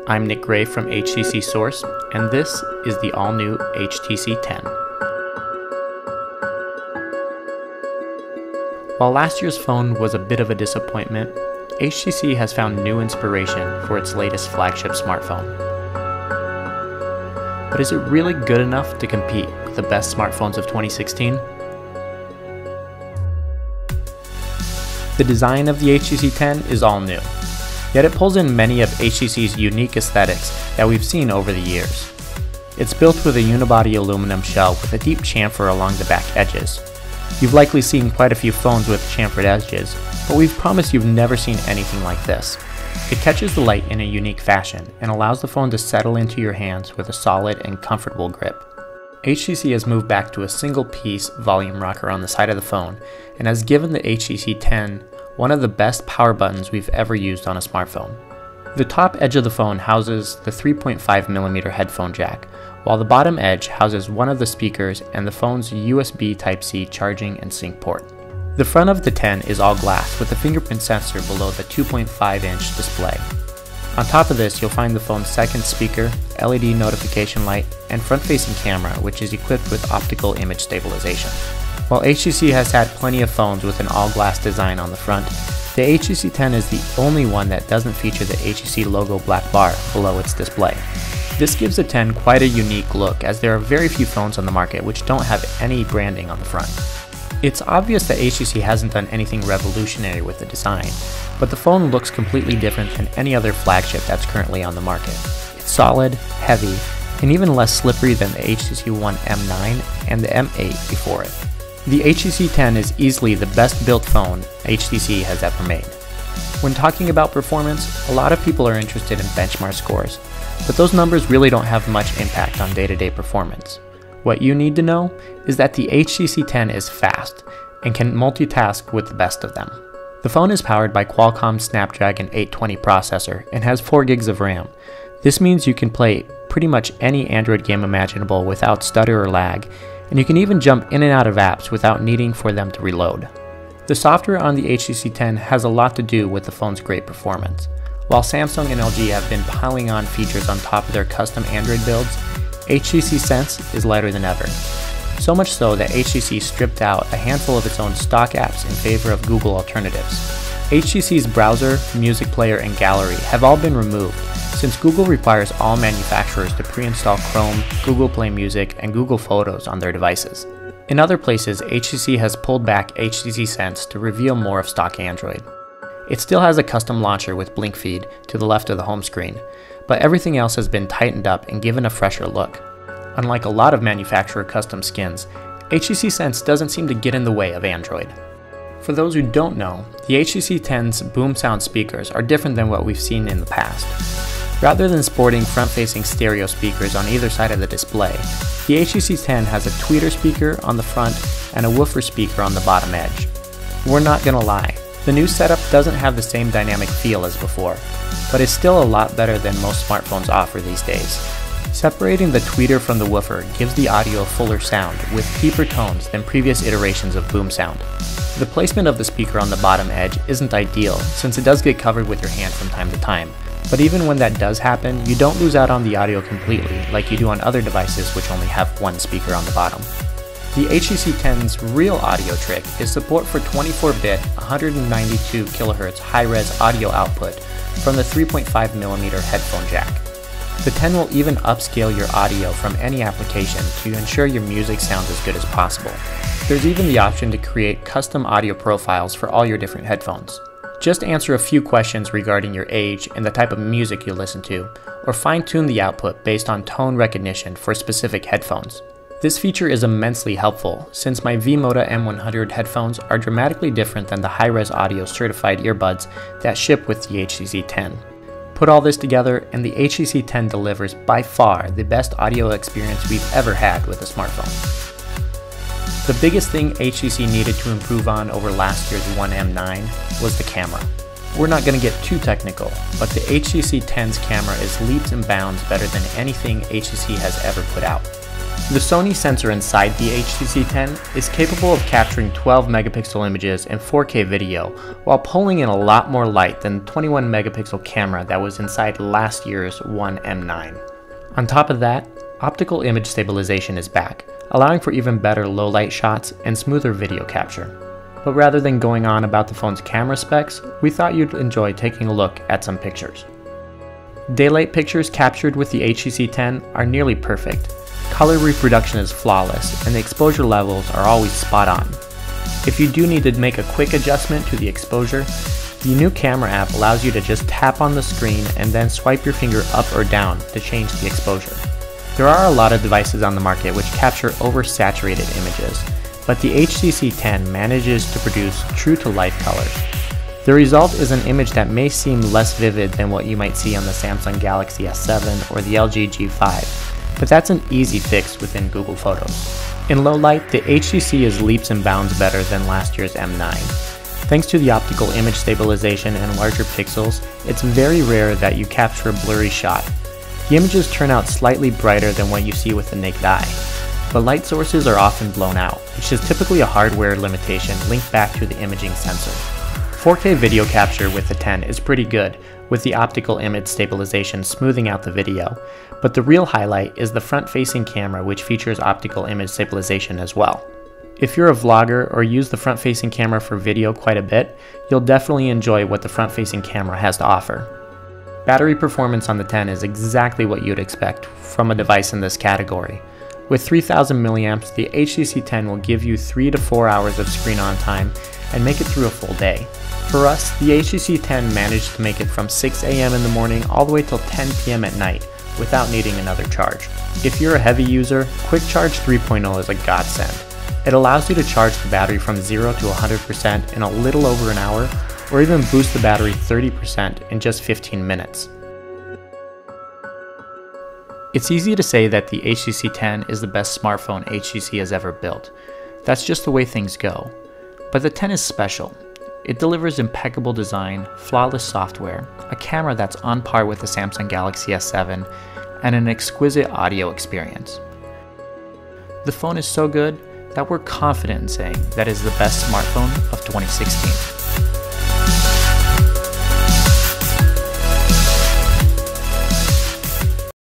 I'm Nick Gray from HTC Source, and this is the all-new HTC 10. While last year's phone was a bit of a disappointment, HTC has found new inspiration for its latest flagship smartphone. But is it really good enough to compete with the best smartphones of 2016? The design of the HTC 10 is all new, yet it pulls in many of HTC's unique aesthetics that we've seen over the years. It's built with a unibody aluminum shell with a deep chamfer along the back edges. You've likely seen quite a few phones with chamfered edges, but we've promised you've never seen anything like this. It catches the light in a unique fashion and allows the phone to settle into your hands with a solid and comfortable grip. HTC has moved back to a single-piece volume rocker on the side of the phone and has given the HTC 10 one of the best power buttons we've ever used on a smartphone. The top edge of the phone houses the 3.5mm headphone jack, while the bottom edge houses one of the speakers and the phone's USB Type-C charging and sync port. The front of the 10 is all glass with a fingerprint sensor below the 2.5-inch display. On top of this, you'll find the phone's second speaker, LED notification light, and front-facing camera, which is equipped with optical image stabilization. While HTC has had plenty of phones with an all-glass design on the front, the HTC 10 is the only one that doesn't feature the HTC logo black bar below its display. This gives the 10 quite a unique look, as there are very few phones on the market which don't have any branding on the front. It's obvious that HTC hasn't done anything revolutionary with the design, but the phone looks completely different than any other flagship that's currently on the market. It's solid, heavy, and even less slippery than the HTC One M9 and the M8 before it. The HTC 10 is easily the best built phone HTC has ever made. When talking about performance, a lot of people are interested in benchmark scores, but those numbers really don't have much impact on day-to-day performance. What you need to know is that the HTC 10 is fast and can multitask with the best of them. The phone is powered by Qualcomm's Snapdragon 820 processor and has 4 gigs of RAM. This means you can play pretty much any Android game imaginable without stutter or lag, and you can even jump in and out of apps without needing for them to reload. The software on the HTC 10 has a lot to do with the phone's great performance. While Samsung and LG have been piling on features on top of their custom Android builds, HTC Sense is lighter than ever. So much so that HTC stripped out a handful of its own stock apps in favor of Google alternatives. HTC's browser, music player, and gallery have all been removed, since Google requires all manufacturers to pre-install Chrome, Google Play Music, and Google Photos on their devices. In other places, HTC has pulled back HTC Sense to reveal more of stock Android. It still has a custom launcher with blink feed to the left of the home screen, but everything else has been tightened up and given a fresher look. Unlike a lot of manufacturer custom skins, HTC Sense doesn't seem to get in the way of Android. For those who don't know, the HTC 10's boom sound speakers are different than what we've seen in the past. Rather than sporting front-facing stereo speakers on either side of the display, the HTC 10 has a tweeter speaker on the front and a woofer speaker on the bottom edge. We're not gonna lie, the new setup doesn't have the same dynamic feel as before, but is still a lot better than most smartphones offer these days. Separating the tweeter from the woofer gives the audio a fuller sound with deeper tones than previous iterations of boom sound. The placement of the speaker on the bottom edge isn't ideal, since it does get covered with your hand from time to time, but even when that does happen, you don't lose out on the audio completely like you do on other devices which only have one speaker on the bottom. The HTC 10's real audio trick is support for 24-bit 192 kHz high-res audio output from the 3.5mm headphone jack. The 10 will even upscale your audio from any application to ensure your music sounds as good as possible. There's even the option to create custom audio profiles for all your different headphones. Just answer a few questions regarding your age and the type of music you listen to, or fine-tune the output based on tone recognition for specific headphones. This feature is immensely helpful, since my V-Moda M100 headphones are dramatically different than the high-res audio certified earbuds that ship with the HTC 10. Put all this together, and the HTC 10 delivers by far the best audio experience we've ever had with a smartphone. The biggest thing HTC needed to improve on over last year's One M9 was the camera. We're not going to get too technical, but the HTC 10's camera is leaps and bounds better than anything HTC has ever put out. The Sony sensor inside the HTC 10 is capable of capturing 12 megapixel images and 4K video while pulling in a lot more light than the 21 megapixel camera that was inside last year's One M9. On top of that, optical image stabilization is back, allowing for even better low light shots and smoother video capture. But rather than going on about the phone's camera specs, we thought you'd enjoy taking a look at some pictures. Daylight pictures captured with the HTC 10 are nearly perfect. Color reproduction is flawless, and the exposure levels are always spot on. If you do need to make a quick adjustment to the exposure, the new camera app allows you to just tap on the screen and then swipe your finger up or down to change the exposure. There are a lot of devices on the market which capture oversaturated images, but the HTC 10 manages to produce true-to-life colors. The result is an image that may seem less vivid than what you might see on the Samsung Galaxy S7 or the LG G5. But that's an easy fix within Google Photos. In low light, the HTC is leaps and bounds better than last year's M9. Thanks to the optical image stabilization and larger pixels, it's very rare that you capture a blurry shot. The images turn out slightly brighter than what you see with the naked eye, but light sources are often blown out, which is typically a hardware limitation linked back to the imaging sensor. 4K video capture with the 10 is pretty good, with the optical image stabilization smoothing out the video, but the real highlight is the front-facing camera, which features optical image stabilization as well. If you're a vlogger or use the front-facing camera for video quite a bit, you'll definitely enjoy what the front-facing camera has to offer. Battery performance on the 10 is exactly what you'd expect from a device in this category. With 3000 mAh, the HTC 10 will give you 3 to 4 hours of screen on time and make it through a full day. For us, the HTC 10 managed to make it from 6 a.m. in the morning all the way till 10 p.m. at night without needing another charge. If you're a heavy user, Quick Charge 3.0 is a godsend. It allows you to charge the battery from 0 to 100% in a little over an hour, or even boost the battery 30% in just 15 minutes. It's easy to say that the HTC 10 is the best smartphone HTC has ever built. That's just the way things go. But the 10 is special. It delivers impeccable design, flawless software, a camera that's on par with the Samsung Galaxy S7, and an exquisite audio experience. The phone is so good that we're confident in saying that it is the best smartphone of 2016.